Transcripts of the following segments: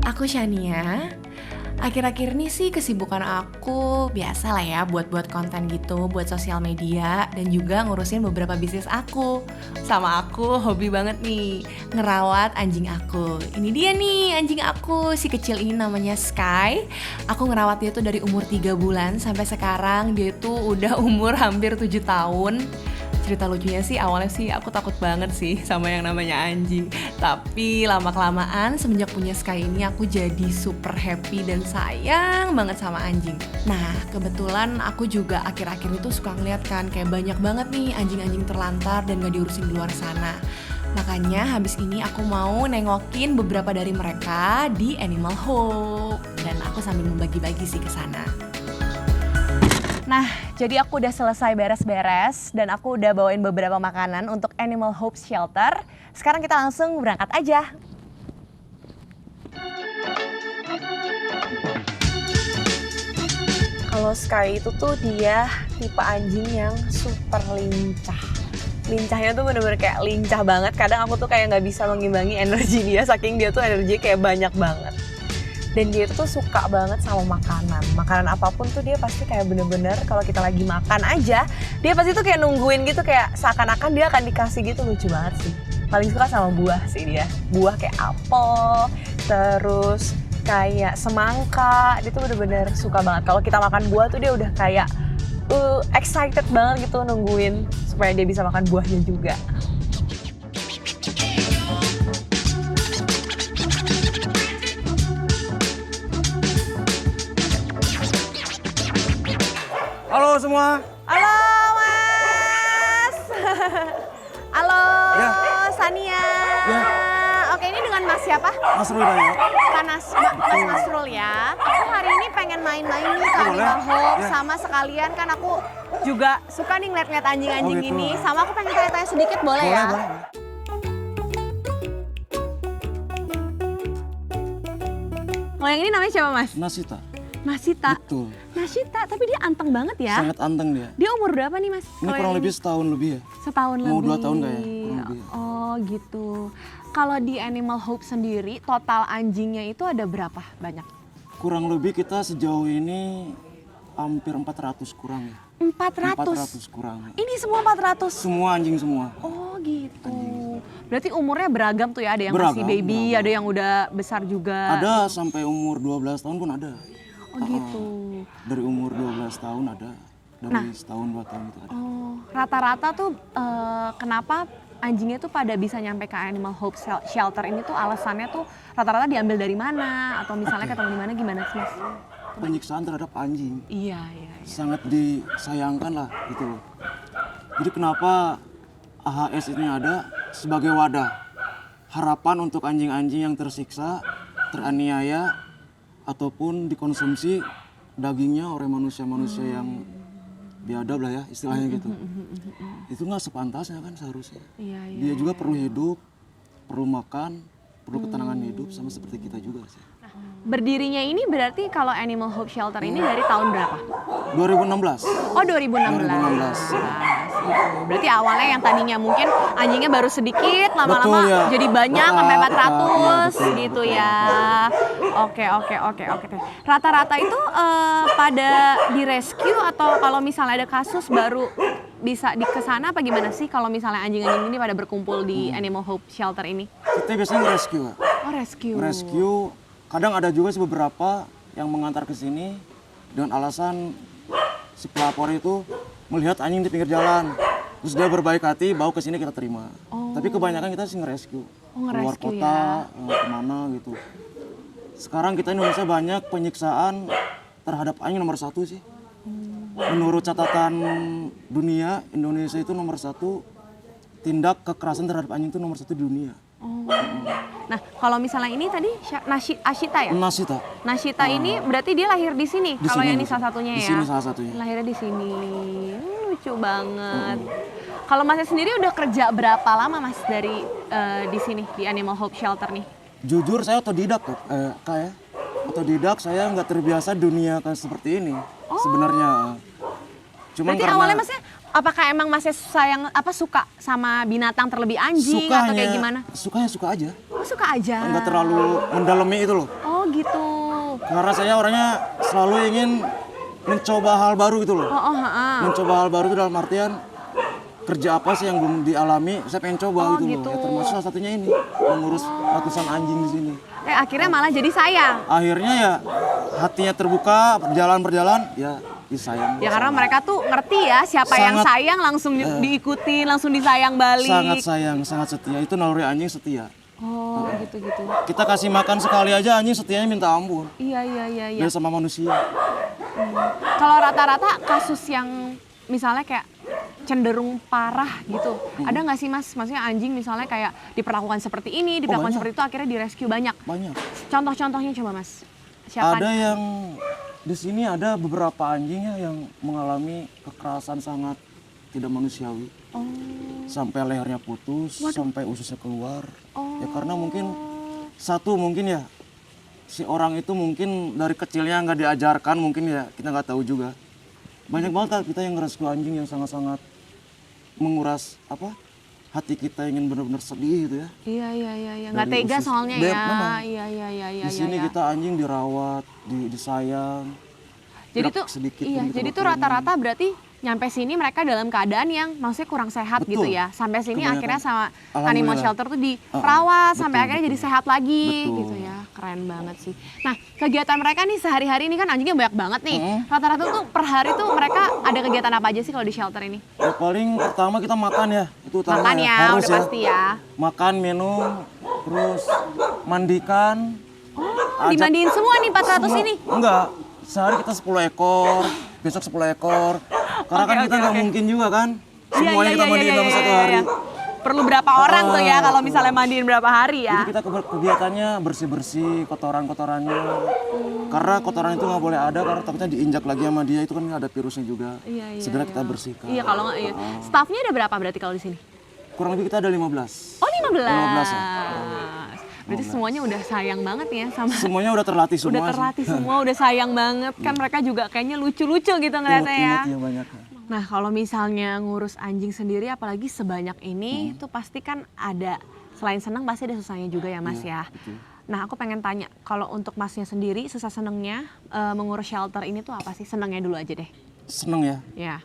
Aku Shania. Akhir-akhir ini sih kesibukan aku biasa lah ya buat konten gitu, buat sosial media dan juga ngurusin beberapa bisnis aku. Sama aku hobi banget nih ngerawat anjing aku. Ini dia nih anjing aku, si kecil ini namanya Sky. Aku ngerawat dia tuh dari umur 3 bulan sampai sekarang dia tuh udah umur hampir 7 tahun. Cerita lucunya sih awalnya sih aku takut banget sih sama yang namanya anjing. Tapi lama-kelamaan semenjak punya Sky ini aku jadi super happy dan sayang banget sama anjing. Nah kebetulan aku juga akhir-akhir itu suka ngeliat kan kayak banyak banget nih anjing-anjing terlantar dan gak diurusin di luar sana. Makanya habis ini aku mau nengokin beberapa dari mereka di Animal Hope. Dan aku sambil membagi-bagi sih ke sana. Nah, jadi aku udah selesai beres-beres dan aku udah bawain beberapa makanan untuk Animal Hope Shelter. Sekarang kita langsung berangkat aja. Kalau Sky itu tuh dia tipe anjing yang super lincah. Lincahnya tuh bener-bener kayak lincah banget. Kadang aku tuh kayak nggak bisa mengimbangi energi dia, saking dia tuh energi kayak banyak banget. Dan dia tuh suka banget sama makanan. Makanan apapun tuh dia pasti kayak bener-bener kalau kita lagi makan aja, dia pasti tuh kayak nungguin gitu, kayak seakan-akan dia akan dikasih gitu, lucu banget sih. Paling suka sama buah sih dia. Buah kayak apel, terus kayak semangka, dia tuh bener-bener suka banget. Kalau kita makan buah tuh dia udah kayak excited banget gitu nungguin supaya dia bisa makan buahnya juga. Halo semua. Halo Mas. Halo Ya. Sania. Ya. Oke, ini dengan Mas siapa? Mas Rul ya. Mas Masrul ya. Aku hari ini pengen main-main nih ke Boleh. Animal Hope Ya. sama sekalian kan aku juga suka nih ngeliat-ngeliat anjing-anjing Oh, gitu. ini. Sama aku pengen tanya-tanya sedikit boleh ya? Boleh. Kalau yang ini namanya siapa Mas? Nasita. Masita. Betul. Masita, tapi dia anteng banget ya. Sangat anteng dia. Dia umur berapa nih Mas? Ini Kalau kurang yang lebih setahun lebih ya. setahun Mau lebih. 2 tahun kayaknya, kurang lebih. Oh gitu. Kalau di Animal Hope sendiri, total anjingnya itu ada berapa banyak? Kurang lebih kita sejauh ini hampir 400 kurang ya. 400? 400 kurang. Ini semua 400? Semua anjing semua. Oh gitu. Berarti umurnya beragam tuh ya, ada yang masih Beragam, baby, beragam. ada yang udah besar juga. Ada sampai umur 12 tahun pun ada. Oh gitu. Dari umur 12 tahun ada. Dari setahun 2 tahun itu ada. Oh, rata-rata tuh kenapa anjingnya tuh pada bisa nyampe ke Animal Hope Shelter ini tuh alasannya tuh rata-rata diambil dari mana atau misalnya ketemu di mana, gimana sih Mas? Penyiksaan terhadap anjing. Iya. Sangat disayangkan lah gitu loh. Jadi kenapa AHS ini ada sebagai wadah harapan untuk anjing-anjing yang tersiksa, teraniaya, ataupun dikonsumsi dagingnya oleh manusia-manusia yang biadab lah ya istilahnya gitu. Itu nggak sepantasnya kan seharusnya. Iya. Dia juga perlu hidup, perlu makan, perlu ketenangan hidup sama seperti kita juga sih. Berdirinya ini berarti kalau Animal Hope Shelter ini dari tahun berapa? 2016. Oh 2016. 2016. Gitu. Berarti awalnya yang tadinya mungkin anjingnya baru sedikit, lama-lama Betul, ya. jadi banyak sampai 400 Iya, betul, gitu betul. ya. Oke. Rata-rata itu pada di rescue atau kalau misalnya ada kasus baru bisa kesana apa gimana sih kalau misalnya anjing-anjing ini pada berkumpul di Animal Hope Shelter ini? Kita biasanya nge-rescue. Kak. Oh rescue. Rescue, kadang ada juga sih beberapa yang mengantar ke sini dengan alasan si pelapor itu melihat anjing di pinggir jalan, terus dia berbaik hati bawa ke sini kita terima. Tapi kebanyakan kita sih nge-rescue, keluar nge-rescue kota, kemana gitu. Sekarang kita Indonesia banyak penyiksaan terhadap anjing nomor 1 sih. Menurut catatan dunia, Indonesia itu nomor 1 tindak kekerasan terhadap anjing itu nomor 1 di dunia. Nah kalau misalnya ini tadi Ashita ya? Nasita. Nashita ini berarti dia lahir di sini. Di Kalau sini, yang ini di salah sini. satunya Di ya. sini salah satunya. Lahirnya di sini. Lucu banget. Kalau Masnya sendiri udah kerja berapa lama Mas dari di sini di Animal Hope Shelter nih? Jujur saya otodidak Kak ya. Otodidak, saya nggak terbiasa dunia kayak seperti ini sebenarnya. Cuman Berarti karena awalnya Masnya apakah emang Masnya suka sama binatang terlebih anjing atau kayak gimana? Sukanya suka aja. Oh, suka aja. Nggak terlalu mendalami itu loh. Oh Karena saya orangnya selalu ingin mencoba hal baru gitu loh. Mencoba hal baru itu dalam artian kerja apa sih yang belum dialami, saya pengen coba gitu loh. Ya, termasuk salah satunya ini, mengurus ratusan anjing di sini. Akhirnya malah jadi sayang. Akhirnya ya hatinya terbuka, berjalan, ya disayang. Ya karena mereka tuh ngerti ya siapa yang sayang langsung diikuti, langsung disayang balik. Sangat sayang, sangat setia. Itu naluri anjing setia. Oh gitu-gitu. Kita kasih makan sekali aja anjing setianya minta ampun. Iya. Dia sama manusia. Kalau rata-rata kasus yang misalnya kayak cenderung parah gitu, ada nggak sih Mas? Maksudnya anjing misalnya kayak diperlakukan seperti ini, diperlakukan seperti itu, akhirnya direscue banyak. Banyak. Contoh-contohnya coba Mas. Siapa? Ada yang di sini ada beberapa anjingnya yang mengalami kekerasan sangat tidak manusiawi. Sampai lehernya putus, sampai ususnya keluar. Ya karena mungkin mungkin ya si orang itu mungkin dari kecilnya nggak diajarkan, mungkin ya kita nggak tahu juga. Banyak banget kita yang ngerescue anjing yang sangat-sangat menguras hati kita ingin benar-benar sedih gitu ya. Iya. Nggak tega soalnya ya. Iya. Di sini kita anjing dirawat, disayang. Jadi tuh jadi tuh rata-rata berarti nyampe sini mereka dalam keadaan yang maksudnya kurang sehat gitu ya. Sampai sini akhirnya sama animal shelter tuh dirawat sampai akhirnya jadi sehat lagi gitu ya. Keren banget sih. Nah, kegiatan mereka nih sehari-hari ini kan anjingnya banyak banget nih. Rata-rata tuh per hari tuh mereka ada kegiatan apa aja sih kalau di shelter ini? Ya, paling pertama kita makan ya. Itu utama makan ya, harus udah pasti ya. Makan, minum, terus mandikan. Dimandiin semua nih 400 ini? Enggak, sehari kita 10 ekor, besok 10 ekor. Karena kan kita nggak mungkin juga kan semuanya kita mandiin dalam satu hari. Perlu berapa orang tuh ya kalau misalnya mandiin berapa hari ya? Jadi kita kegiatannya bersih-bersih kotoran-kotorannya. Karena kotoran itu nggak boleh ada, karena takutnya diinjak lagi sama dia, itu kan ada virusnya juga. Segera kita bersihkan. Iya kalau nggak, Staffnya ada berapa berarti kalau di sini? Kurang lebih kita ada 15. Oh 15? 15 ya. Berarti semuanya udah sayang banget ya sama. Semuanya udah terlatih semua. Udah terlatih semua, udah sayang banget. Kan mereka juga kayaknya lucu-lucu gitu ngeliatnya ya. Iya banyak. Nah kalau misalnya ngurus anjing sendiri apalagi sebanyak ini tuh pasti kan ada, selain senang pasti ada susahnya juga ya Mas ya. Betul. Nah aku pengen tanya, kalau untuk Masnya sendiri susah senengnya mengurus shelter ini tuh apa sih? Senengnya dulu aja deh. Seneng ya. Ya.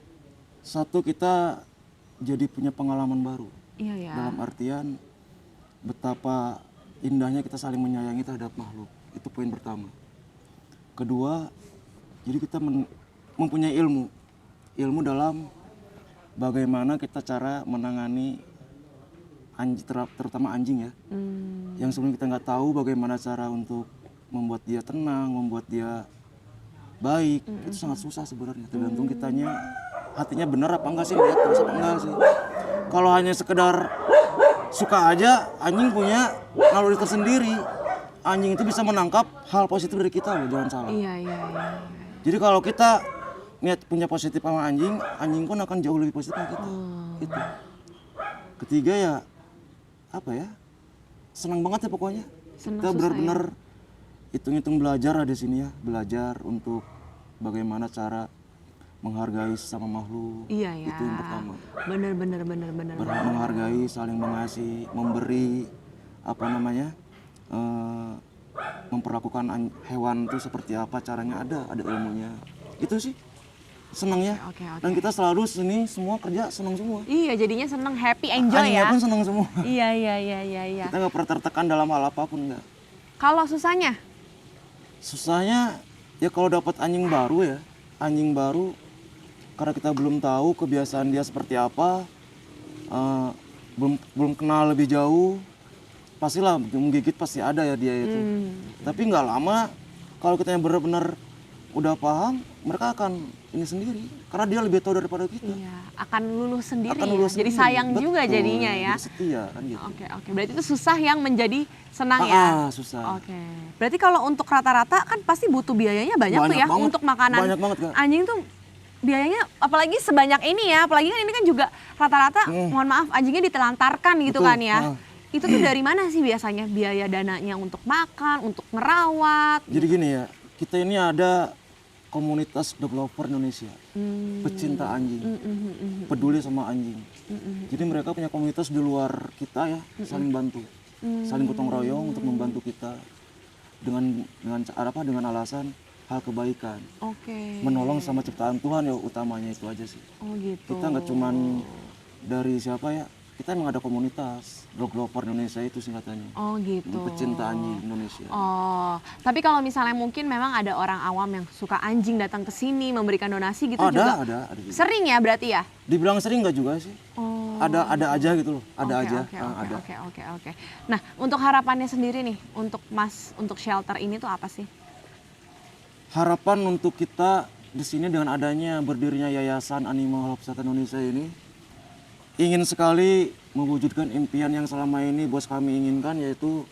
Satu, kita jadi punya pengalaman baru. Iya ya. Dalam artian betapa indahnya kita saling menyayangi terhadap makhluk. Itu poin pertama. Kedua, jadi kita mempunyai ilmu dalam bagaimana kita cara menangani terutama anjing ya. Yang sebelumnya kita nggak tahu bagaimana cara untuk membuat dia tenang, membuat dia baik. Itu sangat susah sebenarnya, tergantung kitanya hatinya benar apa enggak sih, lihat terus apa enggak sih. Kalau hanya sekedar suka aja, anjing punya naluri tersendiri. Anjing itu bisa menangkap hal positif dari kita loh, jangan salah. Iya. Jadi kalau kita niat punya positif sama anjing, anjing pun akan jauh lebih positif sama kita. Itu. Ketiga ya, senang banget ya pokoknya. Kita benar-benar hitung-hitung belajar di sini ya, belajar untuk bagaimana cara menghargai sesama makhluk. Iya ya. Itu yang pertama. Bener. Menghargai, saling mengasihi, memberi, memperlakukan hewan itu seperti apa caranya, ada ilmunya. Itu sih senangnya. Oke. Dan kita selalu sini semua kerja senang semua. Iya, jadinya senang, happy, enjoy Anjingnya ya. pun senang semua. Iya. Kita nggak pernah tertekan dalam hal apapun, nggak. Kalau susahnya? Susahnya ya kalau dapat anjing baru karena kita belum tahu kebiasaan dia seperti apa, belum kenal lebih jauh, pastilah menggigit pasti ada ya dia itu. Tapi nggak lama kalau kita yang benar-benar udah paham, mereka akan ini sendiri karena dia lebih tahu daripada kita. Iya, akan luluh sendiri. Akan luluh Jadi sendiri. sayang Betul, juga jadinya ya. Jadi setia kan gitu. Oke. Berarti itu susah yang menjadi senang ya. Susah. Oke. Berarti kalau untuk rata-rata kan pasti butuh biayanya banyak tuh ya banget. untuk makanan. Banyak banget, Kak. Anjing tuh biayanya apalagi sebanyak ini ya, apalagi kan ini kan juga rata-rata mohon maaf anjingnya ditelantarkan gitu. Betul. Kan ya. Itu tuh dari mana sih biasanya biaya dananya untuk makan, untuk merawat? Jadi gini ya, kita ini ada komunitas developer Indonesia, pecinta anjing, peduli sama anjing. Jadi mereka punya komunitas di luar kita ya, saling bantu, saling gotong royong untuk membantu kita. dengan alasan hal kebaikan. Oke. Menolong sama ciptaan Tuhan ya utamanya itu aja sih. Oh gitu. Kita nggak cuman dari siapa ya, kita emang ada komunitas dog lover Indonesia itu singkatannya. Oh gitu. Pecinta anjing Indonesia. Oh, tapi kalau misalnya mungkin memang ada orang awam yang suka anjing datang ke sini memberikan donasi gitu juga. Ada juga. Sering ya berarti ya? Dibilang sering nggak juga sih. Oh. Ada aja gitu loh, ada Oke, aja. Oke, Ada. oke. Nah, untuk harapannya sendiri nih, untuk Mas, untuk shelter ini tuh apa sih? Harapan untuk kita di sini dengan adanya berdirinya Yayasan Animal Hope Society Indonesia ini ingin sekali mewujudkan impian yang selama ini bos kami inginkan, yaitu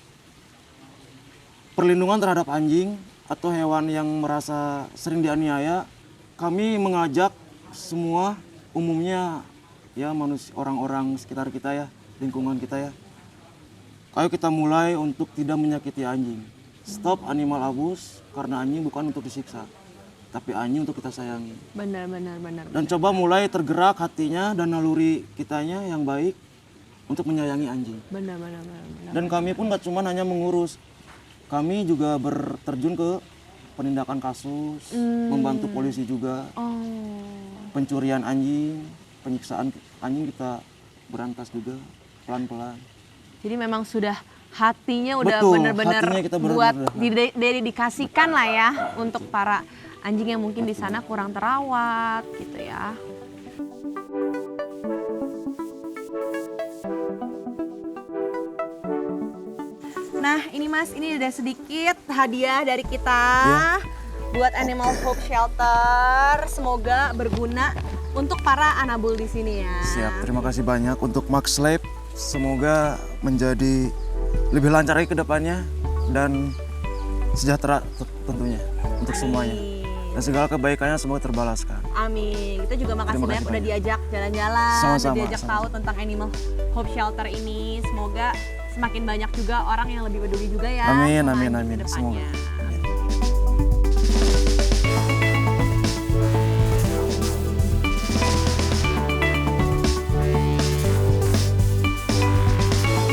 perlindungan terhadap anjing atau hewan yang merasa sering dianiaya. Kami mengajak semua umumnya ya manusia, orang-orang sekitar kita ya, lingkungan kita ya. Ayo kita mulai untuk tidak menyakiti anjing. Stop animal abuse, karena anjing bukan untuk disiksa, tapi anjing untuk kita sayangi. Benar. Dan coba mulai tergerak hatinya dan naluri kitanya yang baik untuk menyayangi anjing. Benar. Dan kami pun gak cuma hanya mengurus, kami juga terjun ke penindakan kasus, membantu polisi juga. Pencurian anjing, penyiksaan anjing kita berantas juga pelan-pelan. Jadi memang sudah hatinya udah Betul, benar-benar hatinya kita buat benar-benar. didedikasikan lah ya untuk para anjing yang mungkin di sana kurang terawat gitu ya. Nah ini Mas, ini ada sedikit hadiah dari kita buat Animal Hope Shelter. Semoga berguna untuk para anabul di sini ya. Siap, terima kasih banyak untuk Max Lab. Semoga menjadi lebih lancar lagi ke depannya dan sejahtera tentunya untuk semuanya. Dan segala kebaikannya semoga terbalaskan. Amin. Kita juga makasih banyak udah diajak jalan-jalan, udah diajak tahu tentang Animal Hope Shelter ini. Semoga semakin banyak juga orang yang lebih peduli juga ya. Amin. Ke depannya. Semoga.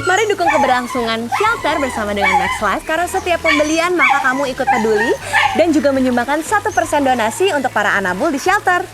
Mari dukung keberlangsungan shelter bersama dengan Max Life, karena setiap pembelian maka kamu ikut peduli dan juga menyumbangkan 1% donasi untuk para anabul di shelter.